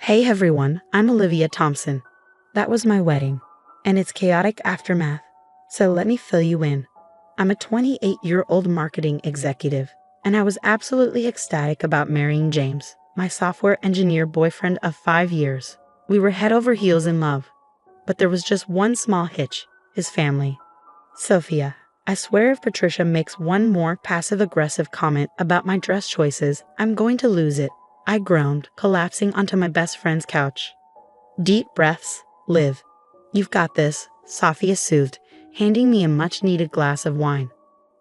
Hey everyone, I'm Olivia Thompson. That was my wedding, and its chaotic aftermath. So let me fill you in. I'm a 28-year-old marketing executive, and I was absolutely ecstatic about marrying James, my software engineer boyfriend of 5 years. We were head over heels in love, but there was just one small hitch: his family. Sophia, I swear if Patricia makes one more passive-aggressive comment about my dress choices, I'm going to lose it. I groaned, collapsing onto my best friend's couch. Deep breaths, Liv. You've got this, Sophia soothed, handing me a much-needed glass of wine.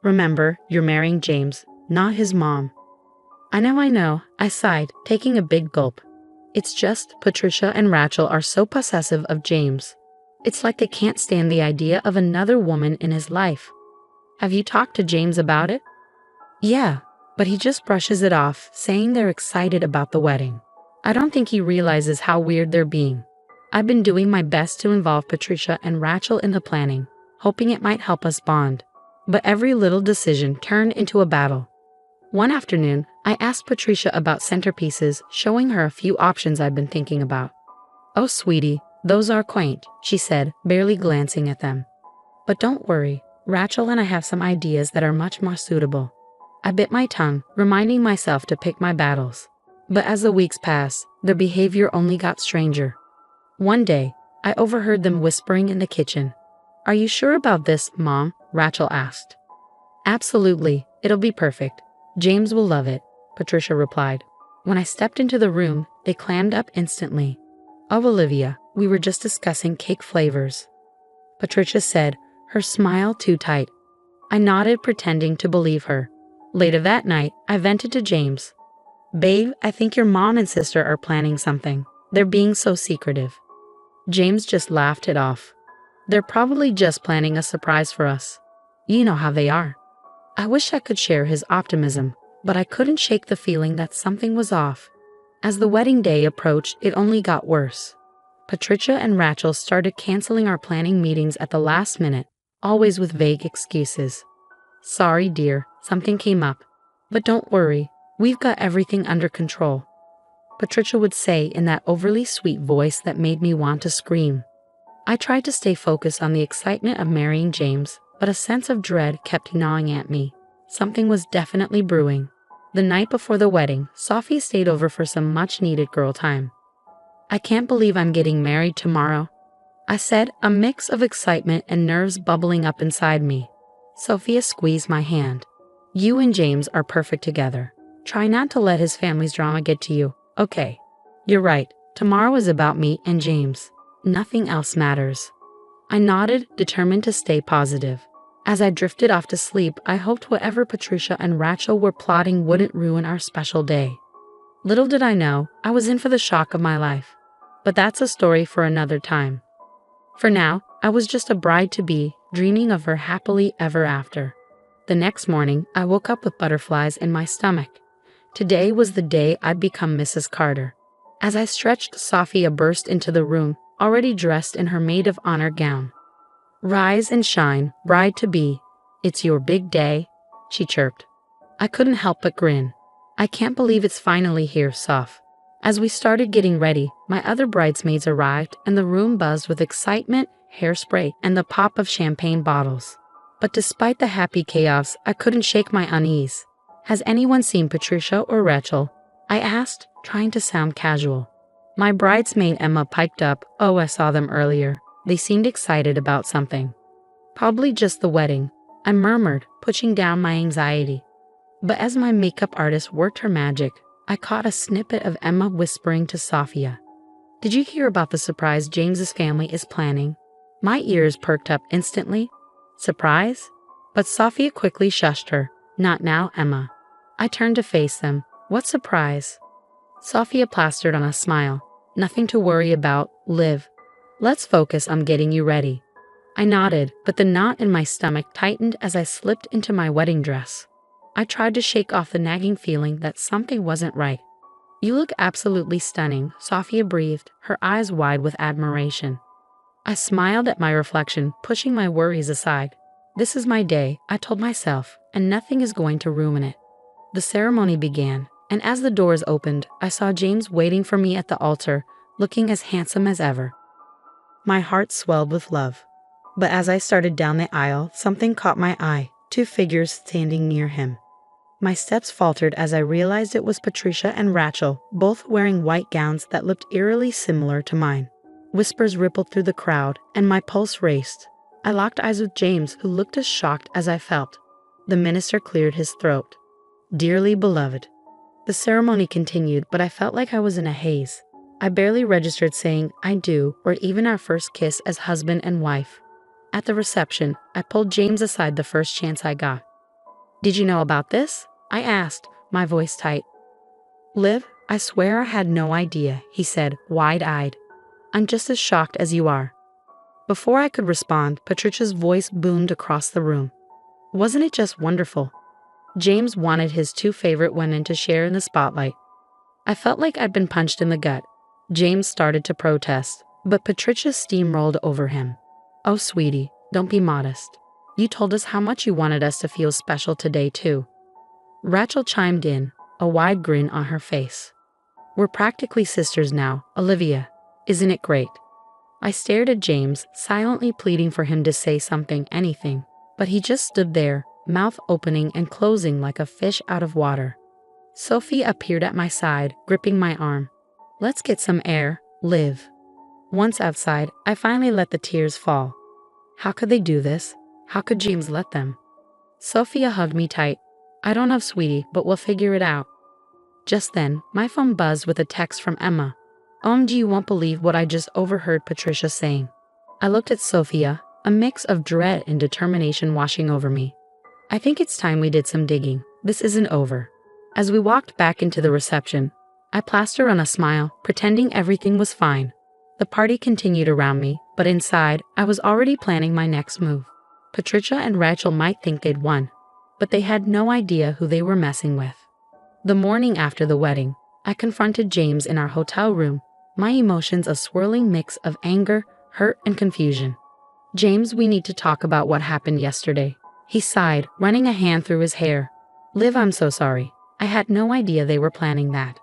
Remember, you're marrying James, not his mom. I know, I sighed, taking a big gulp. It's just Patricia and Rachel are so possessive of James. It's like they can't stand the idea of another woman in his life. Have you talked to James about it? Yeah, but he just brushes it off, saying they're excited about the wedding. I don't think he realizes how weird they're being. I've been doing my best to involve Patricia and Rachel in the planning, hoping it might help us bond. But every little decision turned into a battle. One afternoon, I asked Patricia about centerpieces, showing her a few options I've been thinking about. "Oh, sweetie, those are quaint," she said, barely glancing at them. "But don't worry, Rachel and I have some ideas that are much more suitable." I bit my tongue, reminding myself to pick my battles. But as the weeks passed, their behavior only got stranger. One day, I overheard them whispering in the kitchen. "Are you sure about this, Mom?" Rachel asked. "Absolutely, it'll be perfect. James will love it," Patricia replied. When I stepped into the room, they clammed up instantly. "Oh, Olivia, we were just discussing cake flavors," Patricia said, her smile too tight. I nodded, pretending to believe her. Later that night, I vented to James. "Babe, I think your mom and sister are planning something. They're being so secretive." James just laughed it off. "They're probably just planning a surprise for us. You know how they are." I wish I could share his optimism, but I couldn't shake the feeling that something was off. As the wedding day approached, it only got worse. Patricia and Rachel started canceling our planning meetings at the last minute, always with vague excuses. "Sorry, dear, something came up. But don't worry, we've got everything under control," Patricia would say in that overly sweet voice that made me want to scream. I tried to stay focused on the excitement of marrying James, but a sense of dread kept gnawing at me. Something was definitely brewing. The night before the wedding, Sophie stayed over for some much-needed girl time. "I can't believe I'm getting married tomorrow," I said, a mix of excitement and nerves bubbling up inside me. Sophia squeezed my hand. "You and James are perfect together. Try not to let his family's drama get to you, okay? You're right, tomorrow is about me and James. Nothing else matters." I nodded, determined to stay positive. As I drifted off to sleep, I hoped whatever Patricia and Rachel were plotting wouldn't ruin our special day. Little did I know, I was in for the shock of my life. But that's a story for another time. For now, I was just a bride-to-be, dreaming of her happily ever after. The next morning, I woke up with butterflies in my stomach. Today was the day I'd become Mrs. Carter. As I stretched, Sophia burst into the room, already dressed in her maid of honor gown. "Rise and shine, bride-to-be. It's your big day," she chirped. I couldn't help but grin. "I can't believe it's finally here, Soph." As we started getting ready, my other bridesmaids arrived and the room buzzed with excitement, hairspray, and the pop of champagne bottles. But despite the happy chaos, I couldn't shake my unease. "Has anyone seen Patricia or Rachel?" I asked, trying to sound casual. My bridesmaid Emma piped up, "Oh, I saw them earlier. They seemed excited about something." "Probably just the wedding," I murmured, pushing down my anxiety. But as my makeup artist worked her magic, I caught a snippet of Emma whispering to Sophia, "Did you hear about the surprise James's family is planning?" My ears perked up instantly. Surprise? But Sophia quickly shushed her. "Not now, Emma." I turned to face them. "What surprise?" Sophia plastered on a smile. "Nothing to worry about, Liv. Let's focus on getting you ready." I nodded, but the knot in my stomach tightened as I slipped into my wedding dress. I tried to shake off the nagging feeling that something wasn't right. "You look absolutely stunning," Sophia breathed, her eyes wide with admiration. I smiled at my reflection, pushing my worries aside. This is my day, I told myself, and nothing is going to ruin it. The ceremony began, and as the doors opened, I saw James waiting for me at the altar, looking as handsome as ever. My heart swelled with love. But as I started down the aisle, something caught my eye, two figures standing near him. My steps faltered as I realized it was Patricia and Rachel, both wearing white gowns that looked eerily similar to mine. Whispers rippled through the crowd, and my pulse raced. I locked eyes with James, who looked as shocked as I felt. The minister cleared his throat. Dearly beloved. The ceremony continued, but I felt like I was in a haze. I barely registered saying "I do" or even our first kiss as husband and wife. At the reception, I pulled James aside the first chance I got. "Did you know about this?" I asked, my voice tight. "Liv, I swear I had no idea," he said, wide-eyed. "I'm just as shocked as you are." Before I could respond, Patricia's voice boomed across the room. "Wasn't it just wonderful?" James wanted his two favorite women to share in the spotlight. I felt like I'd been punched in the gut. James started to protest, but Patricia steamrolled over him. "Oh, sweetie, don't be modest. You told us how much you wanted us to feel special today, too." Rachel chimed in, a wide grin on her face. "We're practically sisters now, Olivia. Isn't it great?" I stared at James, silently pleading for him to say something, anything, but he just stood there, mouth opening and closing like a fish out of water. Sophie appeared at my side, gripping my arm. "Let's get some air, Liv." Once outside, I finally let the tears fall. How could they do this? How could James let them? Sophia hugged me tight. "I don't know, sweetie, but we'll figure it out." Just then, my phone buzzed with a text from Emma. "OMG, you won't believe what I just overheard Patricia saying." I looked at Sophia, a mix of dread and determination washing over me. "I think it's time we did some digging. This isn't over." As we walked back into the reception, I plastered on a smile, pretending everything was fine. The party continued around me, but inside, I was already planning my next move. Patricia and Rachel might think they'd won, but they had no idea who they were messing with. The morning after the wedding, I confronted James in our hotel room, my emotions a swirling mix of anger, hurt, and confusion. "James, we need to talk about what happened yesterday." He sighed, running a hand through his hair. "Liv, I'm so sorry. I had no idea they were planning that."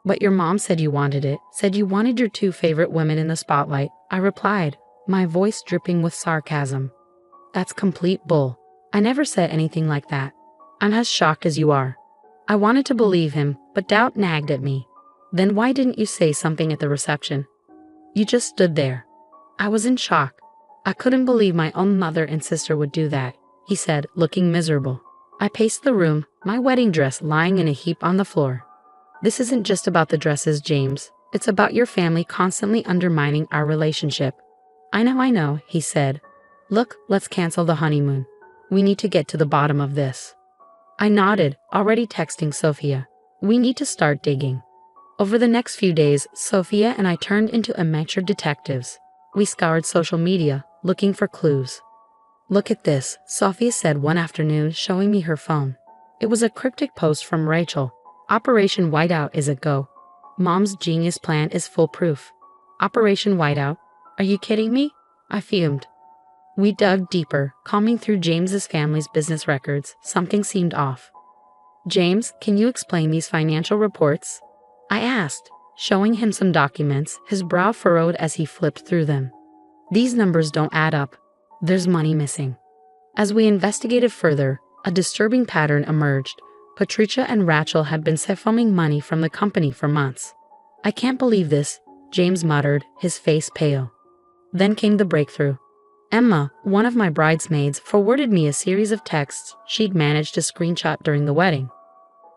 "But your mom said you wanted it, said you wanted your two favorite women in the spotlight," I replied, my voice dripping with sarcasm. "That's complete bull. I never said anything like that. I'm as shocked as you are." I wanted to believe him, but doubt nagged at me. "Then why didn't you say something at the reception?" "You just stood there." I was in shock. I couldn't believe my own mother and sister would do that, he said, looking miserable. I paced the room, my wedding dress lying in a heap on the floor. "This isn't just about the dresses, James. It's about your family constantly undermining our relationship." I know, he said. "Look, let's cancel the honeymoon. We need to get to the bottom of this." I nodded, already texting Sophia. "We need to start digging." Over the next few days, Sophia and I turned into amateur detectives. We scoured social media, looking for clues. "Look at this," Sophia said one afternoon, showing me her phone. It was a cryptic post from Rachel. "Operation Whiteout is a go. Mom's genius plan is foolproof." Operation Whiteout? Are you kidding me? I fumed. We dug deeper, combing through James's family's business records. Something seemed off. "James, can you explain these financial reports?" I asked, showing him some documents, his brow furrowed as he flipped through them. "These numbers don't add up. There's money missing." As we investigated further, a disturbing pattern emerged. Patricia and Rachel had been siphoning money from the company for months. "I can't believe this," James muttered, his face pale. Then came the breakthrough. Emma, one of my bridesmaids, forwarded me a series of texts she'd managed to screenshot during the wedding.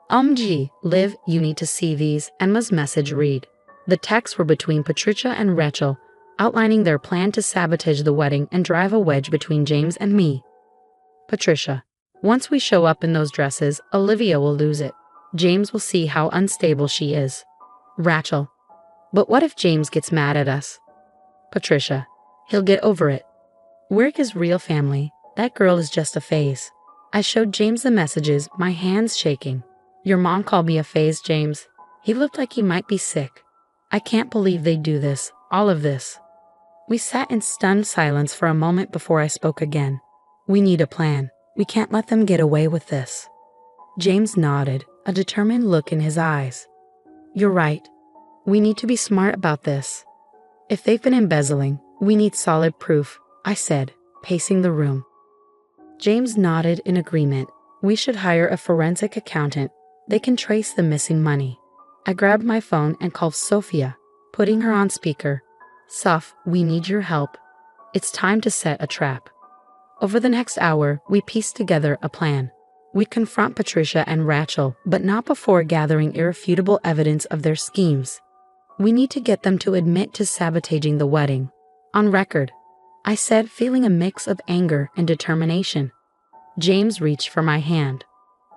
"OMG, Liv, you need to see these," Emma's message read. The texts were between Patricia and Rachel, outlining their plan to sabotage the wedding and drive a wedge between James and me. Patricia: "Once we show up in those dresses, Olivia will lose it. James will see how unstable she is." Rachel: "But what if James gets mad at us?" Patricia: "He'll get over it. We're his real family. That girl is just a phase." I showed James the messages, my hands shaking. "Your mom called me a phase, James." He looked like he might be sick. "I can't believe they do this, all of this." We sat in stunned silence for a moment before I spoke again. "We need a plan. We can't let them get away with this." James nodded, a determined look in his eyes. "You're right. We need to be smart about this. If they've been embezzling, we need solid proof, I said, pacing the room. James nodded in agreement. We should hire a forensic accountant. They can trace the missing money. I grabbed my phone and called Sophia, putting her on speaker. Soph, we need your help. It's time to set a trap. Over the next hour, we pieced together a plan. We'd confront Patricia and Rachel, but not before gathering irrefutable evidence of their schemes. We need to get them to admit to sabotaging the wedding. On record, I said, feeling a mix of anger and determination. James reached for my hand.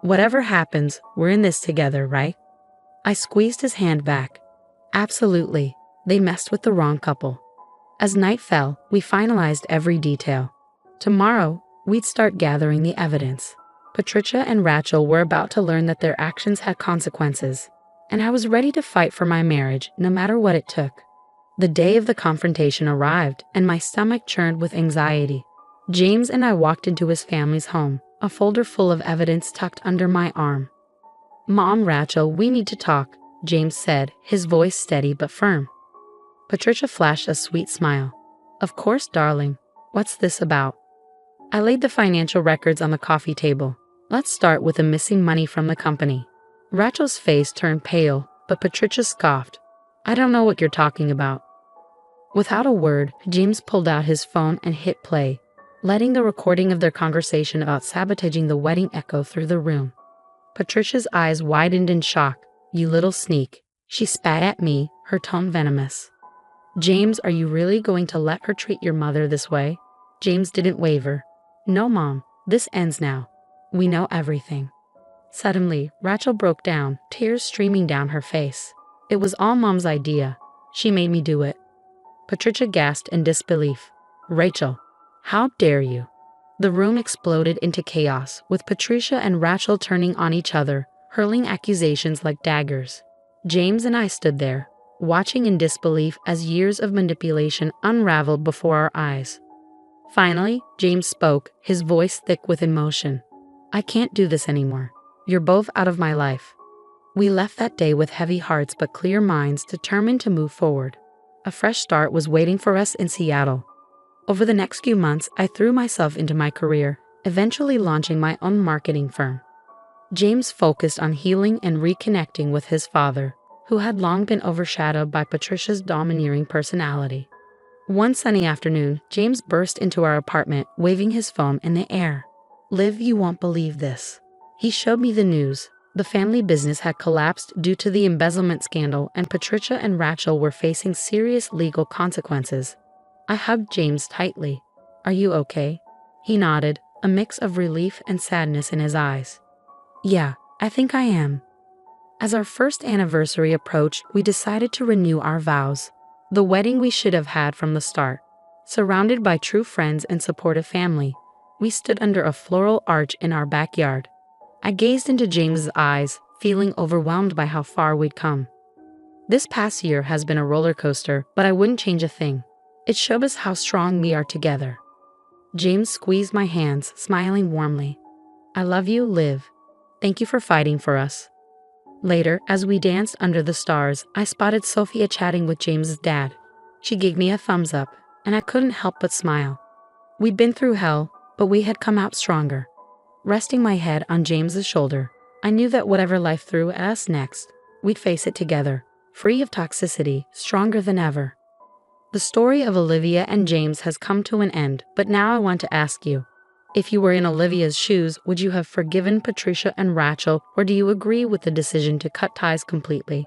Whatever happens, we're in this together, right? I squeezed his hand back. Absolutely. They messed with the wrong couple. As night fell, we finalized every detail. Tomorrow, we'd start gathering the evidence. Patricia and Rachel were about to learn that their actions had consequences, and I was ready to fight for my marriage no matter what it took. The day of the confrontation arrived, and my stomach churned with anxiety. James and I walked into his family's home, a folder full of evidence tucked under my arm. Mom, Rachel, we need to talk, James said, his voice steady but firm. Patricia flashed a sweet smile. Of course, darling. What's this about? I laid the financial records on the coffee table. Let's start with the missing money from the company. Rachel's face turned pale, but Patricia scoffed. I don't know what you're talking about. Without a word, James pulled out his phone and hit play, letting the recording of their conversation about sabotaging the wedding echo through the room. Patricia's eyes widened in shock. You little sneak. She spat at me, her tone venomous. James, are you really going to let her treat your mother this way? James didn't waver. No, Mom, this ends now. We know everything. Suddenly, Rachel broke down, tears streaming down her face. It was all Mom's idea. She made me do it. Patricia gasped in disbelief. Rachel, how dare you? The room exploded into chaos, with Patricia and Rachel turning on each other, hurling accusations like daggers. James and I stood there, watching in disbelief as years of manipulation unraveled before our eyes. Finally, James spoke, his voice thick with emotion. I can't do this anymore. You're both out of my life. We left that day with heavy hearts but clear minds, determined to move forward. A fresh start was waiting for us in Seattle. Over the next few months, I threw myself into my career, eventually launching my own marketing firm. James focused on healing and reconnecting with his father, who had long been overshadowed by Patricia's domineering personality. One sunny afternoon, James burst into our apartment, waving his phone in the air. Liv, you won't believe this. He showed me the news. The family business had collapsed due to the embezzlement scandal, and Patricia and Rachel were facing serious legal consequences. I hugged James tightly. Are you okay? He nodded, a mix of relief and sadness in his eyes. Yeah, I think I am. As our first anniversary approached, we decided to renew our vows. The wedding we should have had from the start. Surrounded by true friends and supportive family, we stood under a floral arch in our backyard. I gazed into James's eyes, feeling overwhelmed by how far we'd come. This past year has been a roller coaster, but I wouldn't change a thing. It showed us how strong we are together. James squeezed my hands, smiling warmly. I love you, Liv. Thank you for fighting for us. Later, as we danced under the stars, I spotted Sophia chatting with James's dad. She gave me a thumbs up, and I couldn't help but smile. We'd been through hell, but we had come out stronger. Resting my head on James's shoulder, I knew that whatever life threw at us next, we'd face it together, free of toxicity, stronger than ever. The story of Olivia and James has come to an end, but now I want to ask you, if you were in Olivia's shoes, would you have forgiven Patricia and Rachel, or do you agree with the decision to cut ties completely?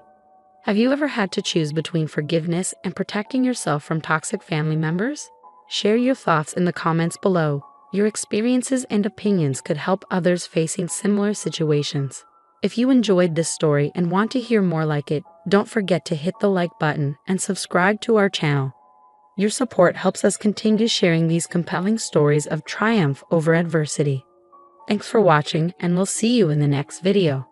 Have you ever had to choose between forgiveness and protecting yourself from toxic family members? Share your thoughts in the comments below. Your experiences and opinions could help others facing similar situations. If you enjoyed this story and want to hear more like it, don't forget to hit the like button and subscribe to our channel. Your support helps us continue sharing these compelling stories of triumph over adversity. Thanks for watching, and we'll see you in the next video.